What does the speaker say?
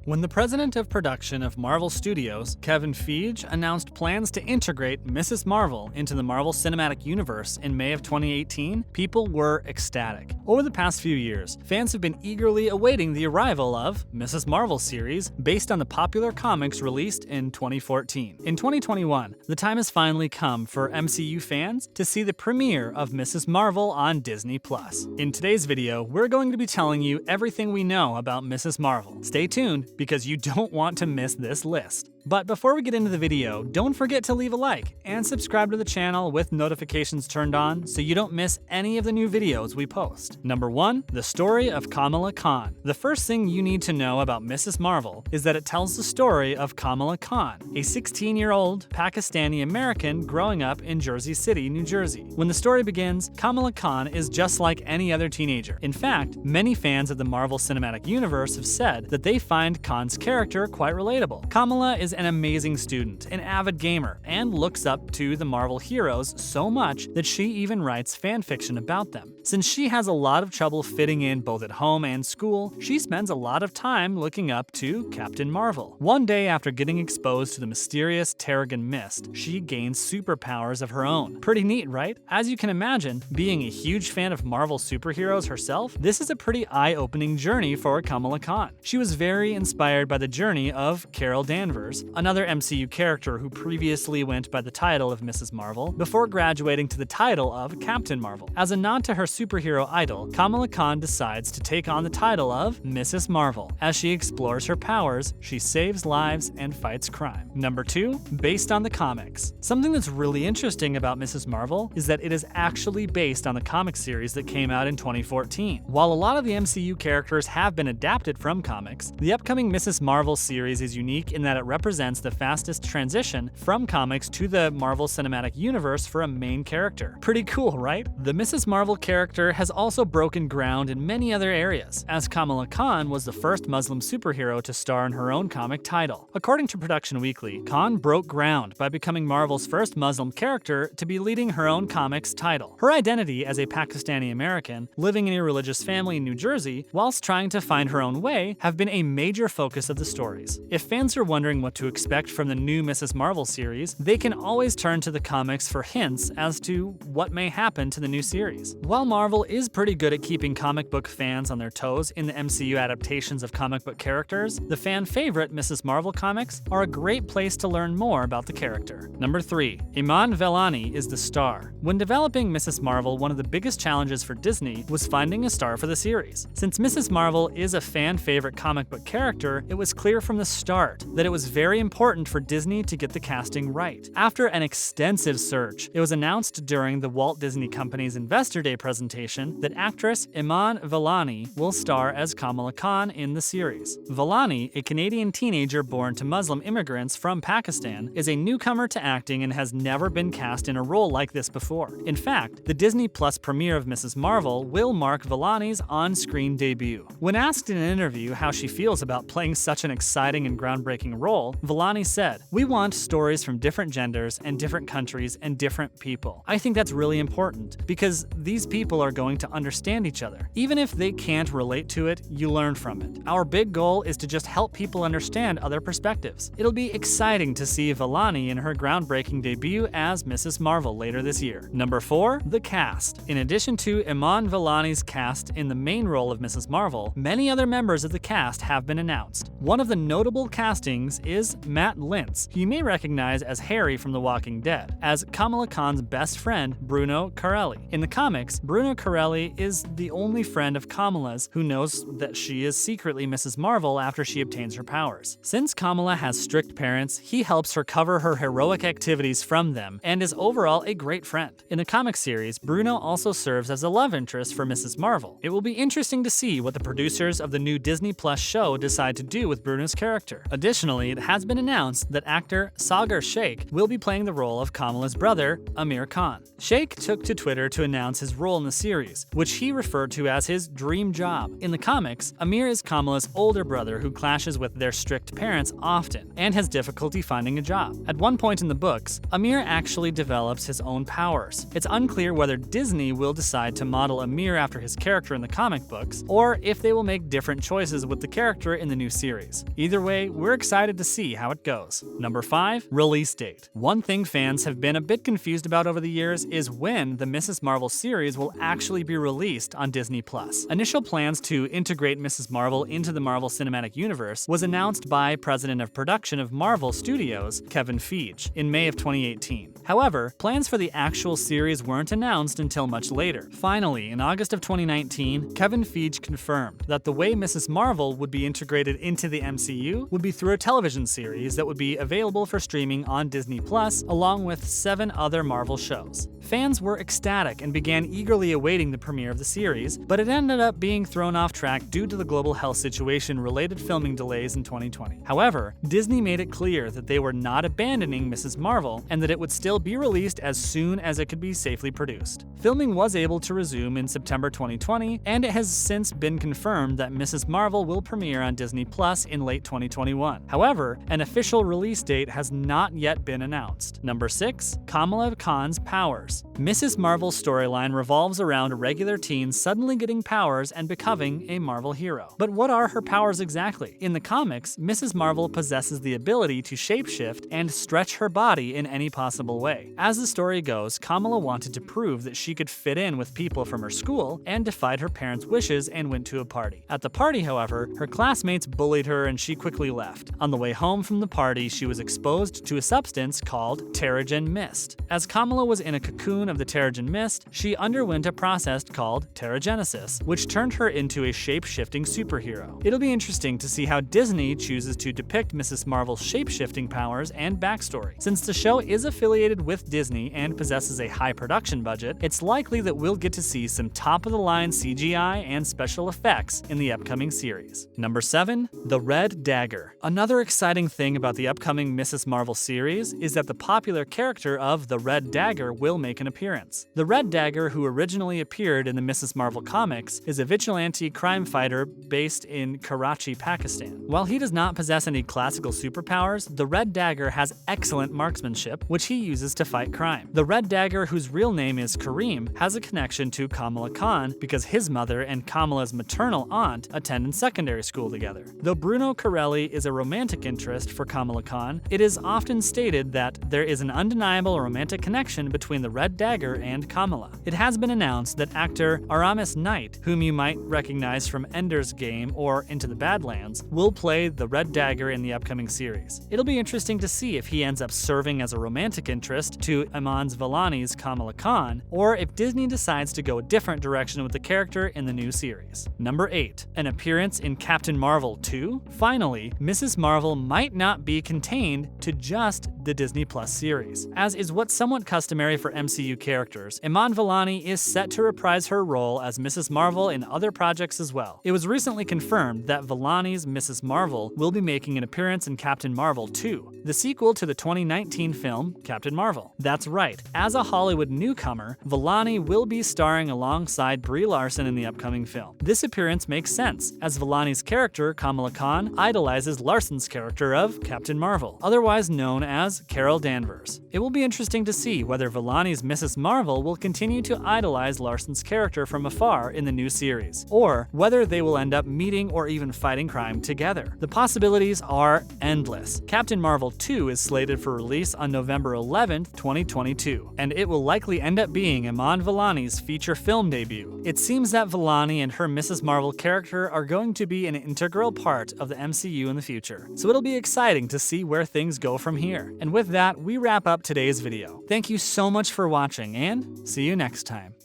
When the president of production of Marvel Studios, Kevin Feige, announced plans to integrate Mrs. Marvel into the Marvel Cinematic Universe in May of 2018, people were ecstatic. Over the past few years, fans have been eagerly awaiting the arrival of Mrs. Marvel series based on the popular comics released in 2014. In 2021, the time has finally come for MCU fans to see the premiere of Mrs. Marvel on Disney+. In today's video, we're going to be telling you everything we know about Mrs. Marvel. Stay tuned, because you don't want to miss this list. But before we get into the video, don't forget to leave a like and subscribe to the channel with notifications turned on so you don't miss any of the new videos we post. Number 1. The story of Kamala Khan. The first thing you need to know about Mrs. Marvel is that it tells the story of Kamala Khan, a 16-year-old Pakistani-American growing up in Jersey City, New Jersey. When the story begins, Kamala Khan is just like any other teenager. In fact, many fans of the Marvel Cinematic Universe have said that they find Khan's character quite relatable. Kamala is an amazing student, an avid gamer, and looks up to the Marvel heroes so much that she even writes fanfiction about them. Since she has a lot of trouble fitting in both at home and school, she spends a lot of time looking up to Captain Marvel. One day after getting exposed to the mysterious Terrigen Mist, she gains superpowers of her own. Pretty neat, right? As you can imagine, being a huge fan of Marvel superheroes herself, this is a pretty eye-opening journey for Kamala Khan. She was very inspired by the journey of Carol Danvers, another MCU character who previously went by the title of Mrs. Marvel, before graduating to the title of Captain Marvel. As a nod to her superhero idol, Kamala Khan decides to take on the title of Mrs. Marvel. As she explores her powers, she saves lives and fights crime. Number 2. Based on the comics. Something that's really interesting about Mrs. Marvel is that it is actually based on the comic series that came out in 2014. While a lot of the MCU characters have been adapted from comics, the upcoming Mrs. Marvel series is unique in that it represents the fastest transition from comics to the Marvel Cinematic Universe for a main character. Pretty cool, right? The Mrs. Marvel character has also broken ground in many other areas, as Kamala Khan was the first Muslim superhero to star in her own comic title. According to Production Weekly, Khan broke ground by becoming Marvel's first Muslim character to be leading her own comics title. Her identity as a Pakistani-American living in a religious family in New Jersey, whilst trying to find her own way, have been a major focus of the stories. If fans are wondering what to expect from the new Mrs. Marvel series, they can always turn to the comics for hints as to what may happen to the new series. While Marvel is pretty good at keeping comic book fans on their toes in the MCU adaptations of comic book characters, the fan favorite Mrs. Marvel comics are a great place to learn more about the character. Number 3. Iman Vellani is the star. When developing Mrs. Marvel, one of the biggest challenges for Disney was finding a star for the series. Since Mrs. Marvel is a fan favorite comic book character, it was clear from the start that it was very important for Disney to get the casting right. After an extensive search, it was announced during the Walt Disney Company's Investor Day presentation that actress Iman Vellani will star as Kamala Khan in the series. Vellani, a Canadian teenager born to Muslim immigrants from Pakistan, is a newcomer to acting and has never been cast in a role like this before. In fact, the Disney Plus premiere of Mrs. Marvel will mark Vellani's on-screen debut. When asked in an interview how she feels about playing such an exciting and groundbreaking role, Vellani said, "We want stories from different genders and different countries and different people. I think that's really important because these people are going to understand each other. Even if they can't relate to it, you learn from it. Our big goal is to just help people understand other perspectives." It'll be exciting to see Vellani in her groundbreaking debut as Mrs. Marvel later this year. Number 4. The cast. In addition to Iman Vellani's cast in the main role of Mrs. Marvel, many other members of the cast have been announced. One of the notable castings is Matt Lintz, who you may recognize as Harry from The Walking Dead, as Kamala Khan's best friend, Bruno Carelli. In the comics, Bruno Carelli is the only friend of Kamala's who knows that she is secretly Mrs. Marvel after she obtains her powers. Since Kamala has strict parents, he helps her cover her heroic activities from them and is overall a great friend. In the comic series, Bruno also serves as a love interest for Mrs. Marvel. It will be interesting to see what the producers of the new Disney Plus show decide to do with Bruno's character. Additionally, it has been announced that actor Sagar Sheikh will be playing the role of Kamala's brother, Amir Khan. Sheikh took to Twitter to announce his role in the series, which he referred to as his dream job. In the comics, Amir is Kamala's older brother who clashes with their strict parents often and has difficulty finding a job. At one point in the books, Amir actually develops his own powers. It's unclear whether Disney will decide to model Amir after his character in the comic books, or if they will make different choices with the character in the new series. Either way, we're excited to see how it goes. Number 5. Release date. One thing fans have been a bit confused about over the years is when the Mrs. Marvel series will actually be released on Disney+. Initial plans to integrate Mrs. Marvel into the Marvel Cinematic Universe was announced by President of Production of Marvel Studios, Kevin Feige, in May of 2018. However, plans for the actual series weren't announced until much later. Finally, in August of 2019, Kevin Feige confirmed that the way Mrs. Marvel would be integrated into the MCU would be through a television series that would be available for streaming on Disney+, along with 7 other Marvel shows. Fans were ecstatic and began eagerly awaiting the premiere of the series, but it ended up being thrown off track due to the global health situation-related filming delays in 2020. However, Disney made it clear that they were not abandoning Mrs. Marvel and that it would still be released as soon as it could be safely produced. Filming was able to resume in September 2020, and it has since been confirmed that Mrs. Marvel will premiere on Disney Plus in late 2021. However, an official release date has not yet been announced. Number 6. Kamala Khan's powers. Mrs. Marvel's storyline revolves around a regular teen suddenly getting powers and becoming a Marvel hero. But what are her powers exactly? In the comics, Mrs. Marvel possesses the ability to shapeshift and stretch her body in any possible way. As the story goes, Kamala wanted to prove that she could fit in with people from her school and defied her parents' wishes and went to a party. At the party, however, her classmates bullied her and she quickly left. On the way home from the party, she was exposed to a substance called Terrigen Mist. As Kamala was in a cocoon of the Terrigen Mist, she underwent a process called Terrigenesis, which turned her into a shape-shifting superhero. It'll be interesting to see how Disney chooses to depict Mrs. Marvel's shape-shifting powers and backstory. Since the show is affiliated with Disney and possesses a high production budget, it's likely that we'll get to see some top-of-the-line CGI and special effects in the upcoming series. Number 7. The Red Dagger. Another exciting thing about the upcoming Mrs. Marvel series is that the popular character of the Red Dagger will make an appearance. The Red Dagger, who originally appeared in the Mrs. Marvel comics, is a vigilante crime fighter based in Karachi, Pakistan. While he does not possess any classical superpowers, the Red Dagger has excellent marksmanship, which he uses to fight crime. The Red Dagger, whose real name is Kareem, has a connection to Kamala Khan because his mother and Kamala's maternal aunt attended secondary school together. Though Bruno Carelli is a romantic interest for Kamala Khan, it is often stated that there is an undeniable romantic connection between the Red Dagger and Kamala. It has been announced that actor Aramis, whom you might recognize from Ender's Game or Into the Badlands, will play the Red Dagger in the upcoming series. It'll be interesting to see if he ends up serving as a romantic interest to Iman's vellani's Kamala Khan, or if Disney decides to go a different direction with the character in the new series. Number 8. An appearance in Captain Marvel 2? Finally, Mrs. Marvel might not be contained to just the Disney Plus series. As is what's somewhat customary for MCU characters, Iman Vellani is set to reprise her role as Mrs. Marvel in other projects as well. It was recently confirmed that Vellani's Mrs. Marvel will be making an appearance in Captain Marvel 2, the sequel to the 2019 film Captain Marvel. That's right, as a Hollywood newcomer, Vellani will be starring alongside Brie Larson in the upcoming film. This appearance makes sense, as Vellani's character, Kamala Khan, idolizes Larson's character of Captain Marvel, otherwise known as Carol Danvers. It will be interesting to see whether Vellani's Mrs. Marvel will continue to idolize Larson's character from afar in the new series, or whether they will end up meeting or even fighting crime together. The possibilities are endless. Captain Marvel 2 is slated for release on November 11th, 2022, and it will likely end up being Iman Vellani's feature film debut. It seems that Vellani and her Mrs. Marvel character are going to be an integral part of the MCU in the future, so it'll be exciting to see where things go from here. And with that, we wrap up today's video. Thank you so much for watching, and see you next time.